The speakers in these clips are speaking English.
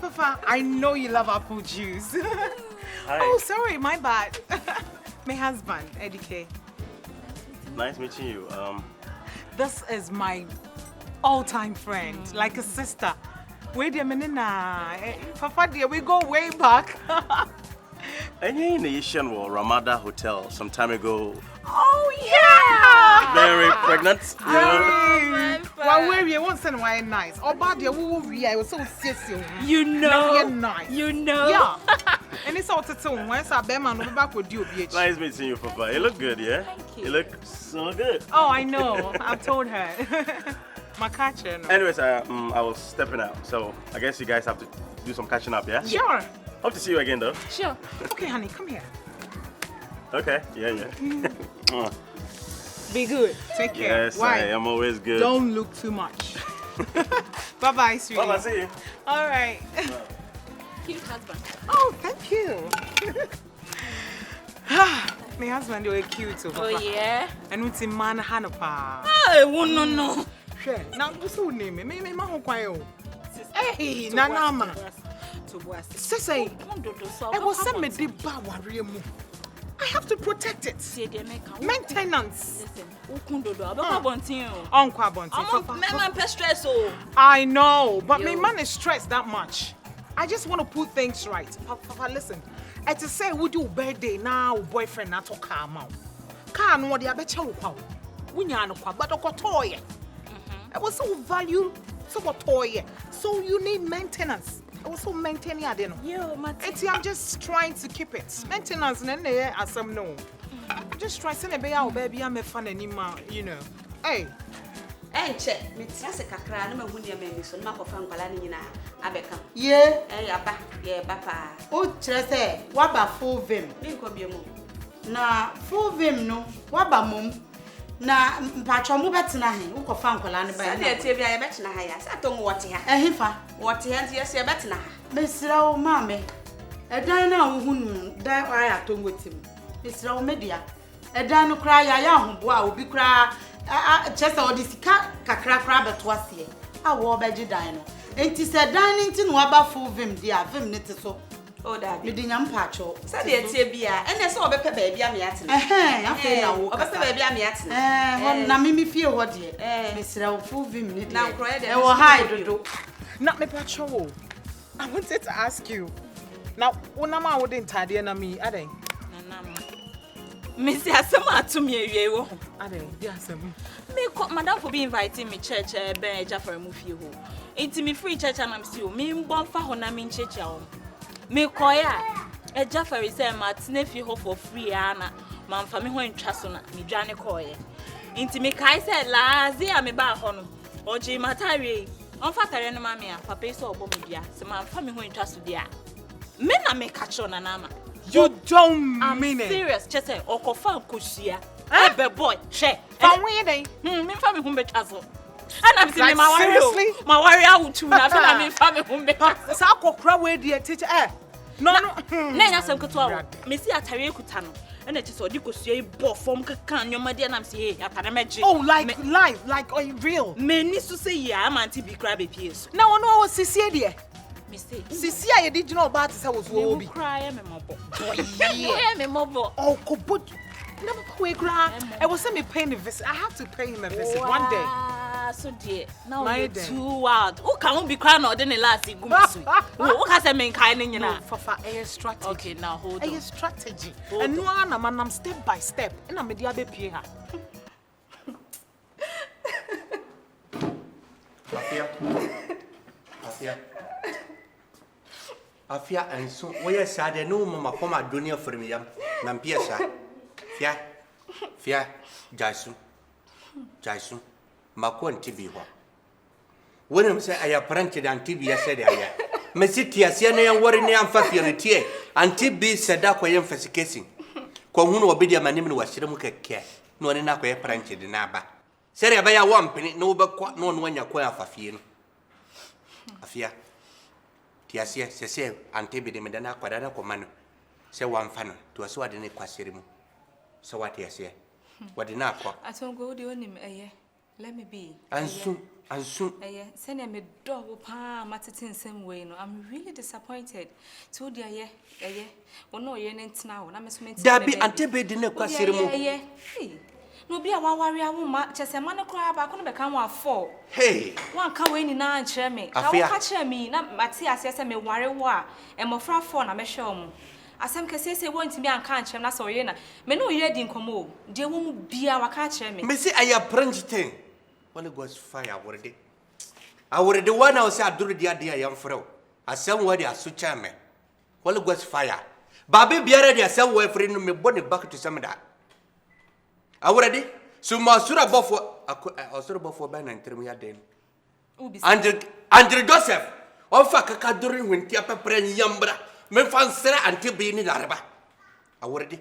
Fafa, I know you love apple juice. Hi. Oh, sorry, my bad. My husband, Eddie K. Nice meeting you. This is my all-time friend, like a sister. Wait a minute now. Fafa, dear, we go way back. And you're in the Asian or Ramada Hotel some time ago. Oh, yeah! Very pregnant. Well, where you want to why nice. Oh, bad, you was so serious. You know. Nice. You know. Yeah. And it's all to tune. Once I bet man, we'll be back with you, bitch. Nice meeting you, Papa. You look good, yeah? Thank you. You look so good. Oh, I know. I've told her. My catcher. No. Anyways, I was stepping out, so I guess you guys have to do some catching up, yeah? Sure. Hope to see you again, though. Sure. Okay, honey, come here. Okay, yeah. Be good. Take care. Yes, Why? I am always good. Don't look too much. Bye-bye, sweetie. Bye-bye, see you. All right. Cute husband. Oh, thank you. My husband, you're cute. Oh, yeah? And what's in man, Hanapa? Oh, no. Sure. Now, what's your name? Me, hey, Nanama. Say, I was sent me the bawariemu. I have to protect it. Maintenance. I know, but my man is stressed that much. I just want to put things right. Papa, listen. I to say, would you birthday now, boyfriend, not to come out? Can't what the abecha will but a toy. I was so value, so what toy. So you need maintenance. I was so maintaining it. I'm just trying to keep it. Maintenance, and then as some no. I'm just trying to be our baby. I'm a fan anymore, you know. Hey. Hey, check. Me tiase kakra na mahu ne me so na makofa nkwala ni nyina abeka. Ye. Aba, ye papa. O kire se wa ba full vim. Bi nko biemu. Na full vim no wa ba mom. Na mpacho mo betena he wo kofa nkwala ne ba. Sa de tie bia ye betena ha ya. Sa to ngo wote ha. Ehifa. Wote ha nti ye se betena ha. Mesira wo mame. Edan na wo hunu dan aya to ngotim. Mesira wo media. Edan no kra ya ahobo a obi kra chesa odisika kakra kra beto ase. A wo beji dan no. Enti se dan nti no aba full vim dia vim ne te so. O da bi. Me dinya mpacho. Sa de tie bia ene se obepe ba bia me atena. Afa na wo. Obepe ba bia me atena. Hon na mimi fie ho de. Mesira wo full vim ne de. Na nkroye de. E wo hide do. Not me patrol. I wanted to ask you. Now, when I'm out in Tadia na me, are they? Missy has some to me. Are they? Yes, Me madam for be inviting me church Benja for a movie. It's me free church and I'm still me born for Hona min church. Me koya a Jaffery say my nephew for free Anna, man for me who in Trasona, me Johnny Koya. Into me Kai said, Lazia me ba honum, or Jim Matari. On Father and Mamma, Papa so Bombia, so my family who in Trasudia. Men I make catch on an ama. You don't I'm mean it. Serious, just say, or Confirm Kushia. Eh, boy, share. From where they? Me family whom be Trazzle. And I'm saying, my seriously? My warrior would too. I feel I'm in family whom be Sako crowd, dear teacher. No. Nay, I said, Missy Atari Kutano. And it is all you could see a ball from Kakan, your mother, and I'm saying, I can imagine. Oh, like live, like real. Men needs to say, yeah, I'm anti be crabby piece. No, no, Cecilia, dear. Mistake. Cecilia, did you know about this? I was will be crying, memorable. Yeah, memorable. Oh, but never quit cry. I was send me paying a visit. I have to pay him a visit one day. So dear, now My you're day. too wild. Who can't be crying or then the last thing? Who has a main kind in No, Fafa, a strategy. Okay, now hold on. A strategy. And no one, I'm step by step. And I'm a diabe pia. Afia and so we sad no mama poma dunia for me yam nampiesa fia jaisu makon tibi ho wonum say aya pranted and tibi said aya mesiti asia na yan wori ne amfa fia ne tie anti bi seda ko yem fasikesin ko hunu obidia manim ne wasire mu keke no ne na ko ye pranted na aba sere ba ya wampini no be ko no wanya ko afa fie no afia tiasia sese antebi de medana kwadana ko mano se wamfa no to so ade ne kwasere mu so what tiasia wade na akwa atongo de onim eye let me be ansu and soon. Send me double palm at the same way. No, I'm really disappointed. So, dear, no, you're now. I'm assuming Debbie and Tebe didn't question. No, be a warrior woman, just a man crab. I couldn't become 1 Hey, one come in and answer me. I catch me, not Matthias, yes, I may worry war, and more fra phone, I'm a show. As some can say, want to be unconscious, not so yena. Me no, you didn't come over. Dear won't be our catch me. Missy, I apprentice thing. When it was fire already. I would the one I was at do the idea, young fro. As somewhere, I switch me. Well, it was fire. Baby, be already somewhere for me, bonny back to some of that. Already? So, Masura Buffo, I saw before Ben and Tremia Den. Andrew Joseph, or Faka during when Tiapa Pren Yambra, Memphis Sarah and Tibini Laraba. Already?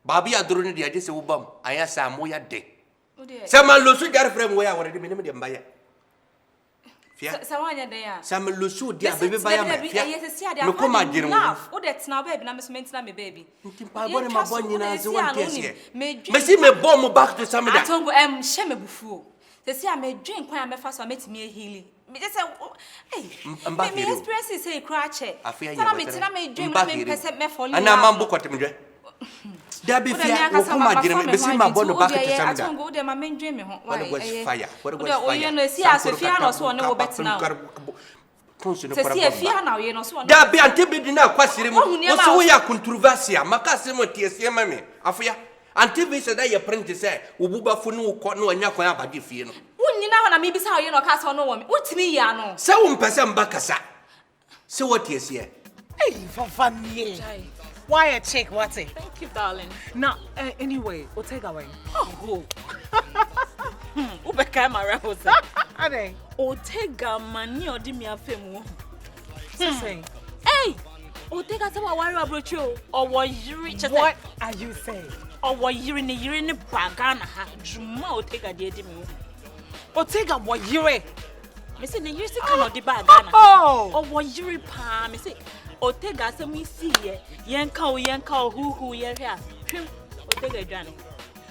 Babi are during the idea of bomb. I asked Samoya Day. Some Lusu got from where I already minimum by it. Some Lusu, dear baby, by a man. No, come on, dear. Oh, that's now, baby. I'm a baby. Messi me bomb back to some of that. I'm shame before. They say I may drink when I'm fast or make me a healing. Me just say, hey, me experience say crash. I fear you. I may drink me percent me for you. And I'm book what me. Debbie, come on, dear. Messi my bomb back to some of that. Go there, my main dream. What was fire? What was fire? You know, see, as if you are so no better now. See, if you are now, you know, so. Debbie, and Tibby did not question him. So we are controversial. Macasimo, TSM, mammy. Afia. Until we said that your apprentice said, Ububa Funu, Corno, and Yakwa, but if you know. Wouldn't you know, and maybe how you know, cast on no woman. What's me, Yano? 7% Bacassa. So what is here? Hey, for fun, why a check, what's it? Thank you, darling. Now, anyway, we'll take away. Oh, Ubeka, my rebels. Are they? Otega mani or dimia femu. Say, hey, Otega, some worry about you, or was you rich? What are you saying? Or were you in the bagana? Juma Otega did me. Otega, what you eh? Miss in the years to come out the bagana. Oh, or was you palm? Miss Otega, some we see ye, yanko, who, here. Otega Johnny.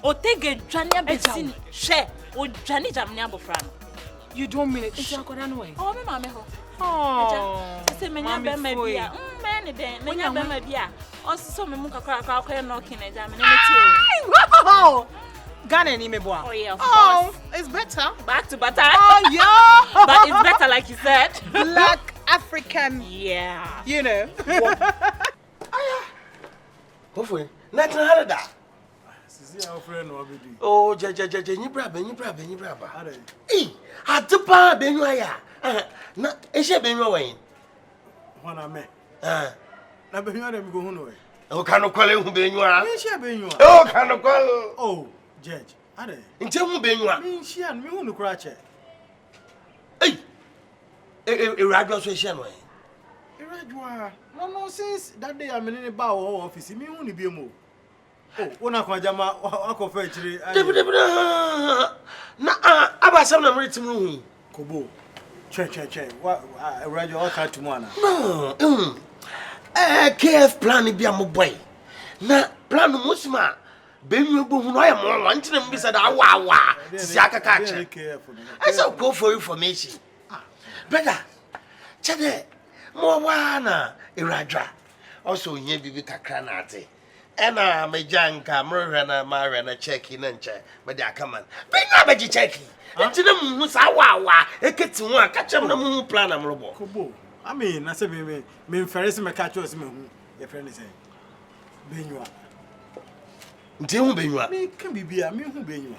Otega Johnny, Bessin, share, or Johnny Jamniabo Fran. You don't mean it. It's not going away. Oh, Mamma. Oh, say, man, also, Muka crack knocking a jam. Oh, Ghana ni meboa. Oh, yeah, oh, it's better. Back to butter. Oh, yeah. But it's better, like you said. Black African. Yeah. You know. Hopefully, not another that. Oh, Jaja, you brabber. Eh, at the bar, Benuaya. Not a ship in your way. When I met. Now, be you go away. Oh, can call him Benua. Oh, can call. Oh, Judge. Are they? Until Benua. Me, she and me on the crutch. Hey, a radio station way. No, since that day I'm in a bar office, me only be a move. Oh, when I come, I go fetch it. No, about some of them room. Kobo. Che. What I read your car to one. No, KF plan be a mobile. Na plan Musma. Benu who I am one to them beside our wow. Zaka catch. I shall go for information. Brother, Chade, more wana, Iradra. Also, ye be Kakranate. And my janka, Murana, Marana, check in and check, but they are coming. Bring up a checking. Until the moon was our a kit to one, catch up the moon plan. I'm robo. Kobo. I mean, I said, me, Ferris, my catch was me, your friend is saying. Benua. Until Benua. Me can be a me who Benua.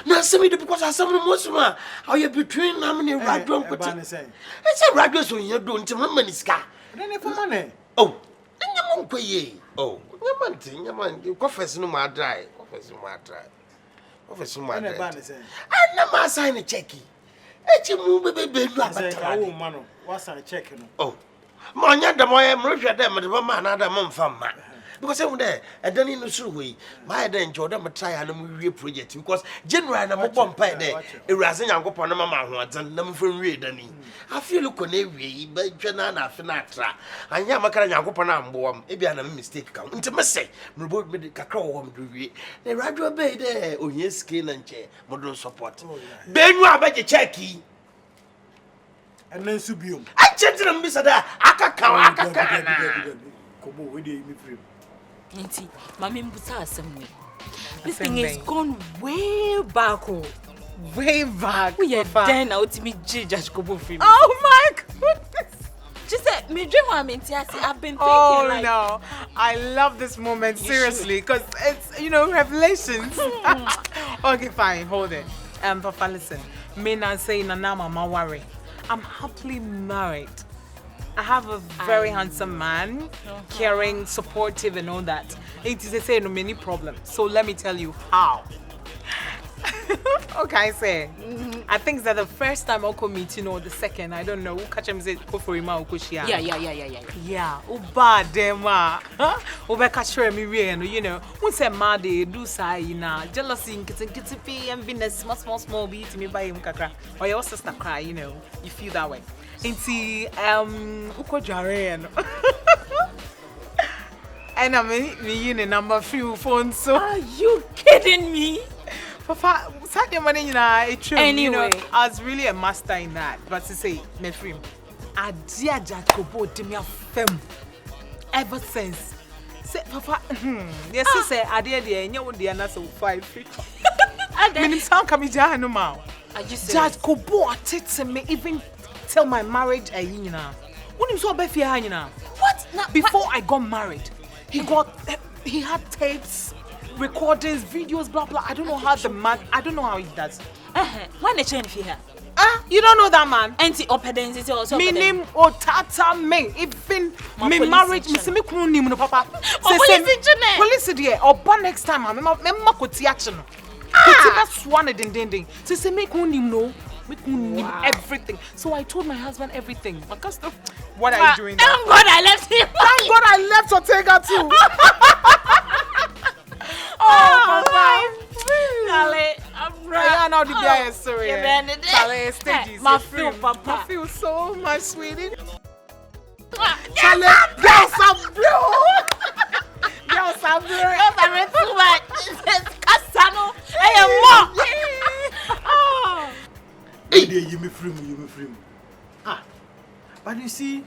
Now, send me because I saw the Musma. How you between how many radio? It's a radio so you don't remember this car. Then if money. Oh, and you won't pay. Oh, your man, you confess no more dry. Office my dry. I never sign a checky. It's a move, baby. Oh, man, what's I checking? Oh, Manya, the boy, I'm rich at them, but the man, other month from man. because I wonder and then in the suru way my then Jordan try and we project because generally na mo bomb pie there erasin yankopon na mama ho atan na mo from we dani I feel look on every ba twa na afi na atra anya makara yankopon na ambo am e bia na mistake ka nti me say me bo me kakra wo am do wie na radio be there onye skill na nche modern support benyu abaje checki and then subium I change them bisada akaka kobo we dey me free Auntie, Mommy Mbusa somewhere. This thing is gone way back. Way back. We are then out to me judge Kobo film. Oh my goodness. She said, me dream I've been thinking Oh no. I love this moment seriously because it's revelations. Okay, fine, hold it. Papa, listen. Me not saying na mama worry. I'm happily married. I have a very handsome man, caring, supportive, and all that. It is no many problems. So let me tell you how. Okay, I say. I think that the first time I'll meet, the second, I don't know. Catch him say go for him or kushia. Yeah. Uba dema. Uba catch me real, Who say mad do say jealousy, kitty enviness, small beat me by him kakra. Or your sister cry, you feel that way. Inti uko jare and I mean me number few phones so are you kidding me? Papa Saturday morning anyway. I was really a master in that but to say me free adia jacobo de me fem ever since say Papa yes say adia de enya wo de na so 5 feet minim sound come ja no ma jacobo atete me even till my marriage what? Before I got married, he had tapes, recordings, videos, blah blah. I don't know how I don't know how he does. When the chain here? You don't know that man? Anti opedens also. Me name Otata me. Even me marriage, me me kunu nim no papa. Police there. Or next time, me koti action. Koti swan ding. Say me kunu nim no. Everything. So I told my husband everything. What are you doing? Thank God I left him. Thank God I left Ortega too. Charlie, I'm right. I know the guy is sorry. Charlie, stages. My feel, Papa. I feel so much, sweetie. Charlie, girls are blue. Girls are blue. Girls are too much. It's Casano. I am more. You me free. But you see,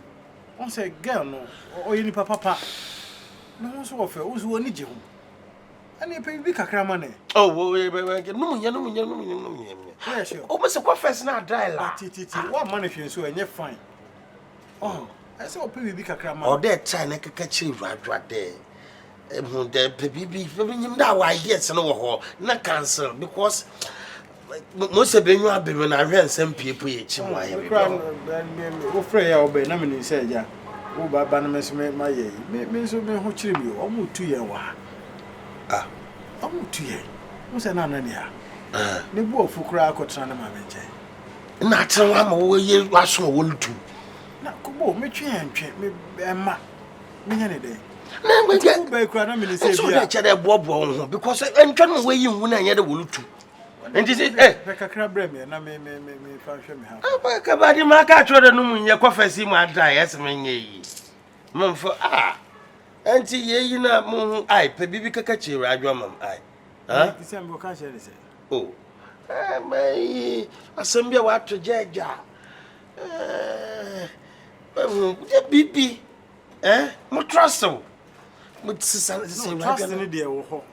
once a girl no, or you papa, no one so offer, who's one need you. And you pay big cramane. Oh, no. Yes, you almost a first now dry la. What money if you so and you're fine. Oh, I saw pay big cramane. Or that time I could catch you right there. The baby, now I guess no, not cancel because. Most of them have been when I ran some people. Go free or be nominated, said ya. Oh, by Banamas my ye. Means of me who chill you, almost 2 years. Almost 2 years. What's an anania? The wolf who cry could turn a manager. Not a one year was so wool too. Now, Kubo, me change me, Emma. Me any day. No, we get by crying a say, Bob, because I'm trying to weigh you when I had a wool too. And this is like a crab bremy, and I may function. Oh, Cabadi Marca, no, your coffee see my dry as me. Mum for Auntie, you know, I pay baby catchy, I drum I. December can't say. Oh, my assembly what to Jaja. Bibi, Motrasso. But trust in the dear. Oh,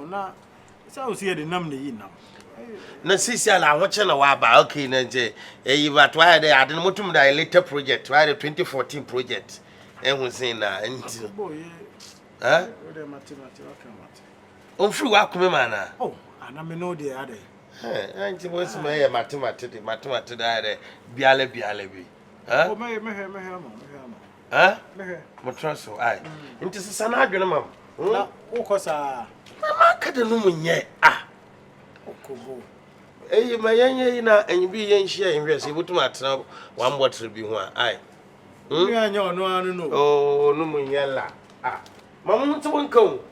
now, so see the number now. Na sisi ala watching a while ba okay na je you but why they had mutum da later project why the 2014 project ehun sin na nti on free wa come man na oh ana me know the other nti mo si me mathematics da de biale bi oh me mo trust ai nti sisa na adwene mam na wo kosa mama ka de no munye Kobo. My young na and be young share in rest, able to matter one bottle be one. I. No, oh, no, yella. Mamma, to one cone.